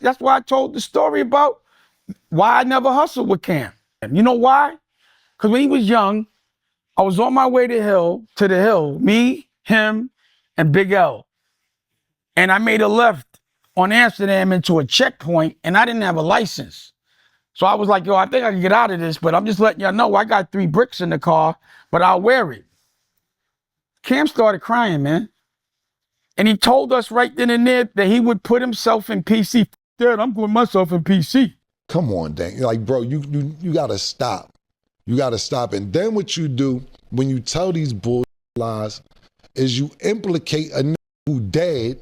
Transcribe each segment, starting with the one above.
That's why I told the story about why I never hustled with Cam. You know why? Because when he was young, I was on my way to the hill, me, him, and Big L. And I made a left on Amsterdam into a checkpoint, and I didn't have a license. So I was like, yo, I think I can get out of this, but I'm just letting y'all know I got 3 bricks in the car, but I'll wear it. Cam started crying, man. And he told us right then and there that he would put himself in PC. Dad, I'm putting myself in PC. Come on, Dame. Like, bro, you gotta stop. You gotta stop. And then what you do when you tell these bull lies is you implicate a nigga who dead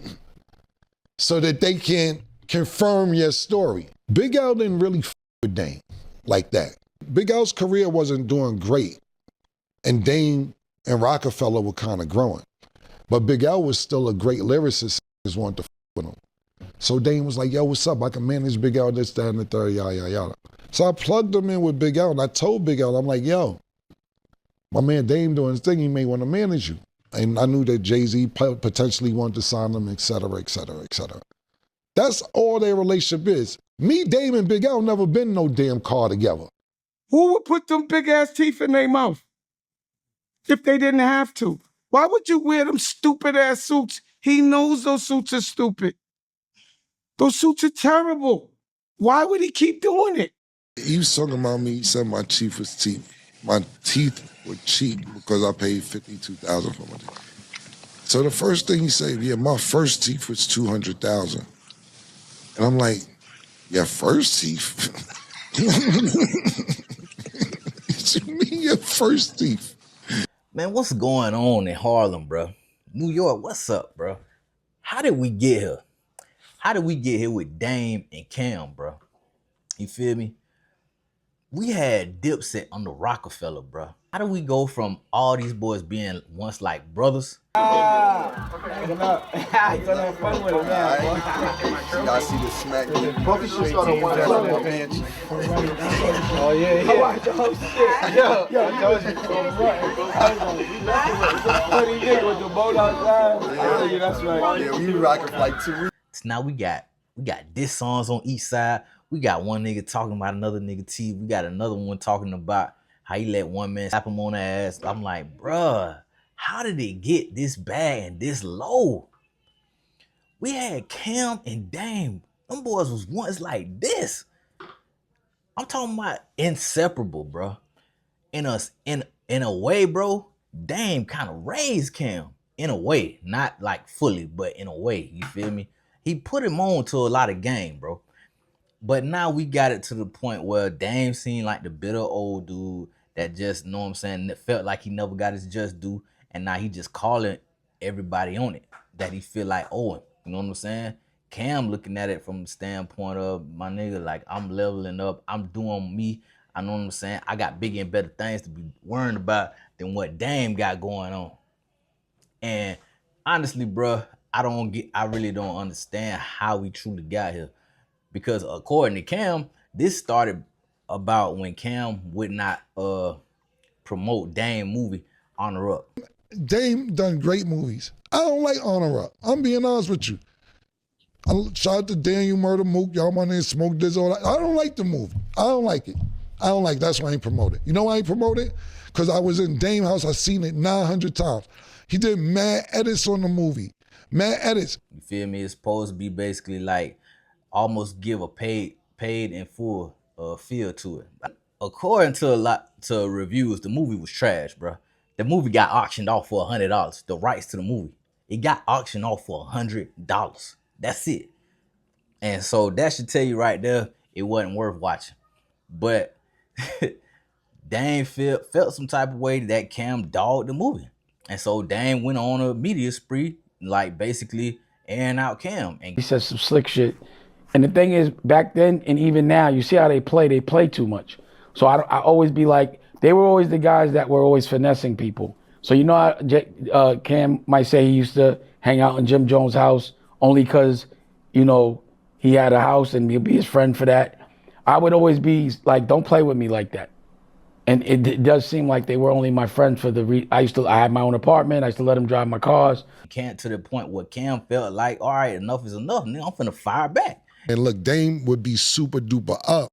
so that they can confirm your story. Big L didn't really f with Dame like that. Big L's career wasn't doing great, and Dame and Rockefeller were kind of growing. But Big L was still a great lyricist, just wanted to f with him. So Dame was like, yo, what's up? I can manage Big L, this, that, and the third, yada, yada, yada. So I plugged him in with Big L, and I told Big L, I'm like, yo, my man Dame doing his thing, he may want to manage you. And I knew that Jay-Z potentially wanted to sign him, et cetera, et cetera, et cetera. That's all their relationship is. Me, Dame, and Big L never been no damn car together. Who would put them big ass teeth in their mouth if they didn't have to? Why would you wear them stupid ass suits? He knows those suits are stupid. Those suits are terrible. Why would he keep doing it? He was talking about me, he said my teeth was cheap. My teeth were cheap because I paid $52,000 for my teeth. So the first thing he said, yeah, my first teeth was $200,000. And I'm like, your first teeth? What you mean your first teeth? Man, what's going on in Harlem, bro? New York, what's up, bro? How did we get here? How did we get here with Dame and Cam, bro? You feel me? We had Dipset under Rockefeller, bro. How do we go from all these boys being once like brothers? Y'all see the smack. Both of you start on one bench. Oh yeah. Yo, I told you. Funny nigga with the boat outside. Yeah, that's right. Yeah, we rocking for like 2 weeks. So now we got diss songs on each side. We got one nigga talking about another nigga T. We got another one talking about how he let one man slap him on the ass. I'm like, bruh, how did it get this bad and this low? We had Cam and Dame. Them boys was once like this. I'm talking about inseparable, bro. In a way, bro, Dame kind of raised Cam. In a way. Not like fully, but in a way. You feel me? He put him on to a lot of game, bro. But now we got it to the point where Dame seemed like the bitter old dude that just, know what I'm saying, that felt like he never got his just due. And now he just calling everybody on it that he feel like owing. You know what I'm saying? Cam looking at it from the standpoint of, my nigga, like, I'm leveling up. I'm doing me. I know what I'm saying? I got bigger and better things to be worrying about than what Dame got going on. And honestly, bro, I really don't understand how we truly got here. Because according to Cam, this started about when Cam would not promote Dame movie Honor Up. Dame done great movies. I don't like Honor Up. I'm being honest with you. Shout out to Daniel Murder Mook. Y'all my name Smoke this all that. I don't like the movie. I don't like it. I don't like it. That's why I ain't promote it. You know why I ain't promote it? Because I was in Dame house. I seen it 900 times. He did mad edits on the movie. Mad edits. You feel me? It's supposed to be basically like almost give a paid in full feel to it. According to a lot to reviews, the movie was trash, bro. The movie got auctioned off for $100. The rights to the movie, it got auctioned off for $100. That's it. And so that should tell you right there, it wasn't worth watching. But Dame felt some type of way that Cam dogged the movie, and so Dame went on a media spree, like basically airing out Cam. And he said some slick shit. And the thing is, back then and even now, you see how they play too much. So I always be like, they were always the guys that were always finessing people. So you know how Cam might say he used to hang out in Jim Jones' house only because, you know, he had a house and he'd be his friend for that. I would always be like, don't play with me like that. And it does seem like they were only my friends for I had my own apartment. I used to let them drive my cars. Can't to the point where Cam felt like, all right, enough is enough. Nigga, I'm finna fire back. And look, Dame would be super duper up.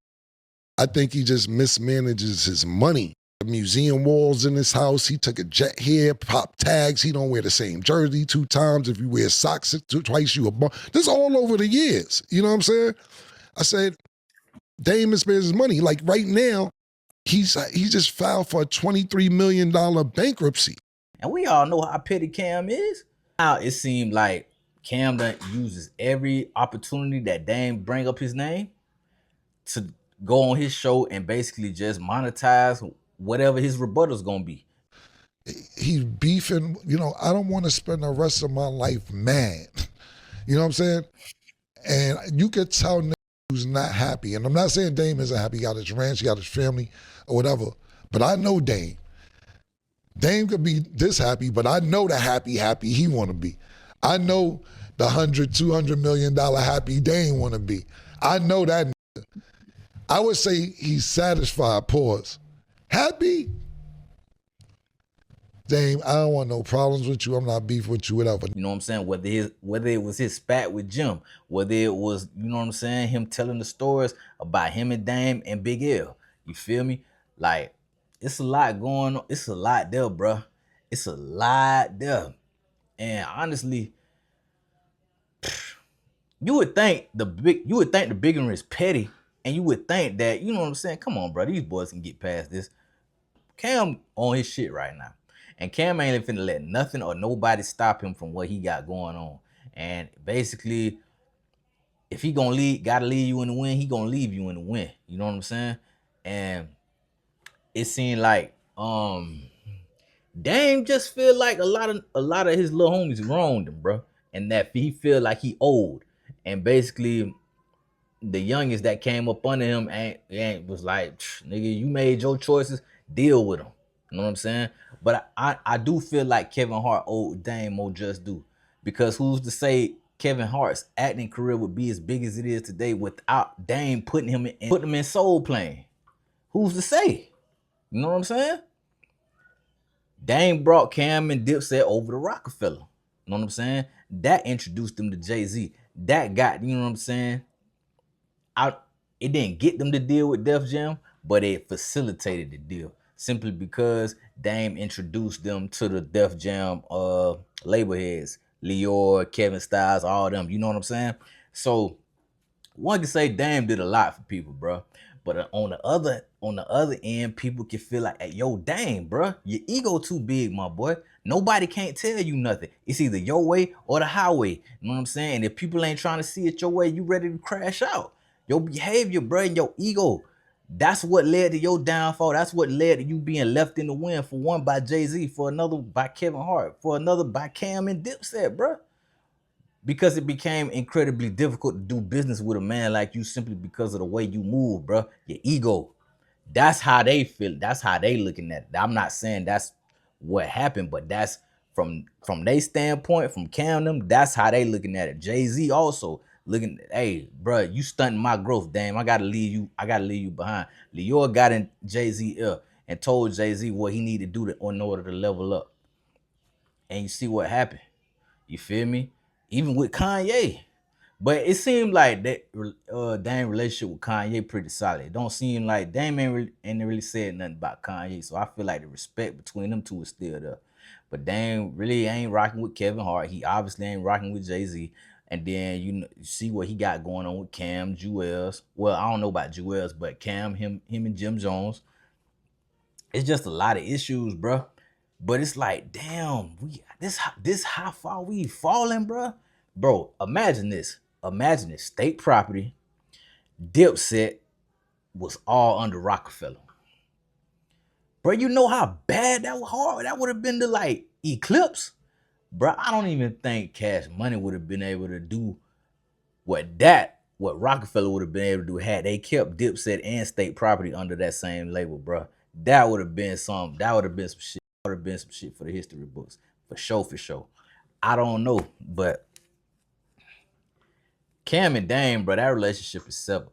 I think he just mismanages his money. The museum walls in his house, he took a jet here, pop tags, he don't wear the same jersey 2 times. If you wear socks twice, you a bum. This all over the years. You know what I'm saying? I said, Dame mismanages his money. Like right now, he just filed for a $23 million bankruptcy. And we all know how petty Cam is. Now it seemed like Cam done uses every opportunity that Dame bring up his name to go on his show and basically just monetize whatever his rebuttal's gonna be. He's beefing, you know, I don't want to spend the rest of my life mad. You know what I'm saying? And you could tell who's not happy. And I'm not saying Dame isn't happy. He got his ranch, he got his family, or whatever. But I know Dame. Dame could be this happy, but I know the happy he want to be. I know the $100-200 million happy Dame want to be. I know that. I would say he's satisfied, pause. Happy? Dame, I don't want no problems with you. I'm not beef with you, whatever. You know what I'm saying? Whether it was his spat with Jim, whether it was, you know what I'm saying, him telling the stories about him and Dame and Big L. You feel me? Like, it's a lot going on. It's a lot there, bro. It's a lot there. And honestly, you would think the big one is petty, and you would think that, you know what I'm saying? Come on, bro. These boys can get past this. Cam on his shit right now. And Cam ain't finna let nothing or nobody stop him from what he got going on. And basically, if he gotta leave you in the win, he gonna leave you in the win. You know what I'm saying? And it seemed like Dame just feel like a lot of his little homies wronged him, bro. And that he feel like he old. And basically, the youngest that came up under him was like, nigga, you made your choices, deal with them. You know what I'm saying? But I do feel like Kevin Hart owed Dame more just due. Because who's to say Kevin Hart's acting career would be as big as it is today without Dame putting him in Soul Plane? Who's to say? You know what I'm saying? Dame brought Cam and Dipset over to Rockefeller. You know what I'm saying? That introduced them to Jay-Z. That got, you know what I'm saying? It didn't get them to deal with Def Jam, but it facilitated the deal. Simply because Dame introduced them to the Def Jam label heads. Lior, Kevin Styles, all them. You know what I'm saying? So one can say Dame did a lot for people, bro. But on the other end, people can feel like, hey, yo, Dame, bro, your ego too big, my boy. Nobody can't tell you nothing. It's either your way or the highway. You know what I'm saying? And if people ain't trying to see it your way, you ready to crash out. Your behavior, bro, and your ego, that's what led to your downfall. That's what led to you being left in the wind, for one by Jay-Z, for another by Kevin Hart, for another by Cam and Dipset, bro. Because it became incredibly difficult to do business with a man like you simply because of the way you move, bro. Your ego. That's how they feel. That's how they looking at it. I'm not saying that's what happened, but that's from their standpoint, from Cam them, that's how they looking at it. Jay-Z also looking, hey, bro, you stunting my growth, Dame. I gotta leave you behind. Lior got in Jay-Z ear and told Jay-Z what he needed to do in order to level up. And you see what happened. You feel me? Even with Kanye. But it seemed like that Dame relationship with Kanye pretty solid. It don't seem like Dame ain't really said nothing about Kanye. So I feel like the respect between them two is still there. But Dame really ain't rocking with Kevin Hart. He obviously ain't rocking with Jay-Z. And then you see what he got going on with Cam, Jewels. Well, I don't know about Jewels, but Cam, him and Jim Jones. It's just a lot of issues, bro. But it's like, damn, this how far we falling, bro. Bro, imagine this. Imagine this. State Property, Dipset was all under Rockefeller. Bro, you know how bad that was hard that would have been to like Eclipse? Bro, I don't even think Cash Money would have been able to do what Rockefeller would have been able to do had they kept Dipset and State Property under that same label, bro. That would have been some shit. That would have been some shit for the history books. For sure. I don't know, but Cam and Dame, bro, that relationship is severed.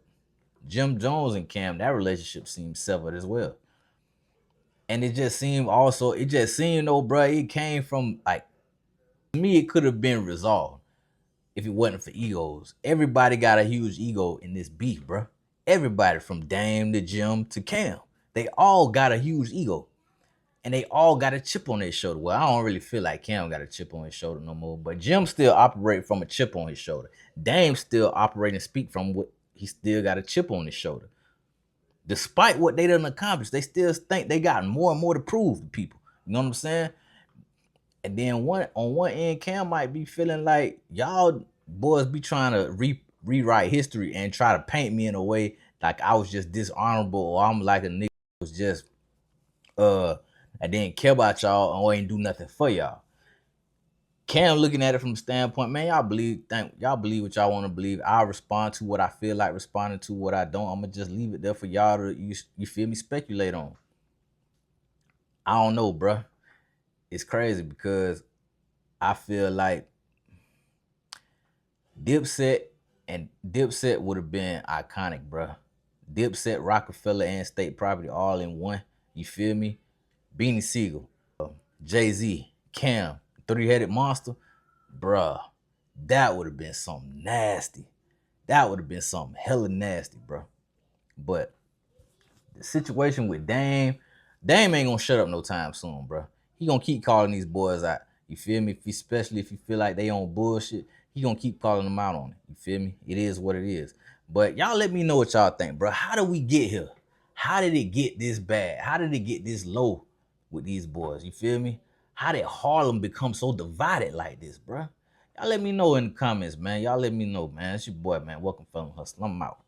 Jim Jones and Cam, that relationship seems severed as well. And it just seemed, though, bro, it came from, like, to me, it could have been resolved. if it wasn't for egos. Everybody got a huge ego in this beef, bro. Everybody from Dame to Jim to Cam. They all got a huge ego. And they all got a chip on their shoulder. Well, I don't really feel like Cam got a chip on his shoulder no more. But Jim still operate from a chip on his shoulder. Dame still operate and speak from what he still got a chip on his shoulder. Despite what they done accomplished, they still think they got more and more to prove to people. You know what I'm saying? And then on one end, Cam might be feeling like y'all boys be trying to rewrite history and try to paint me in a way like I was just dishonorable or I'm like a nigga who was just I didn't care about y'all or ain't do nothing for y'all. Cam looking at it from the standpoint, man, y'all believe what y'all want to believe. I'll respond to what I feel like responding to. What I don't, I'm gonna just leave it there for y'all to you feel me speculate on. I don't know, bruh. It's crazy because I feel like Dipset would have been iconic, bruh. Dipset, Rockefeller, and State Property all in one. You feel me? Beanie Siegel, Jay-Z, Cam, Three-Headed Monster, bruh, that would have been something nasty. That would have been something hella nasty, bruh. But the situation with Dame ain't gonna shut up no time soon, bruh. He gonna keep calling these boys out. You feel me? Especially if you feel like they on bullshit, he gonna keep calling them out on it. You feel me? It is what it is. But y'all let me know what y'all think, bruh. How did we get here? How did it get this bad? How did it get this low with these boys? You feel me? How did Harlem become so divided like this, bruh? Y'all let me know in the comments, man. Y'all let me know, man. It's your boy, man. Welcome, Felon Hustle. I'm out.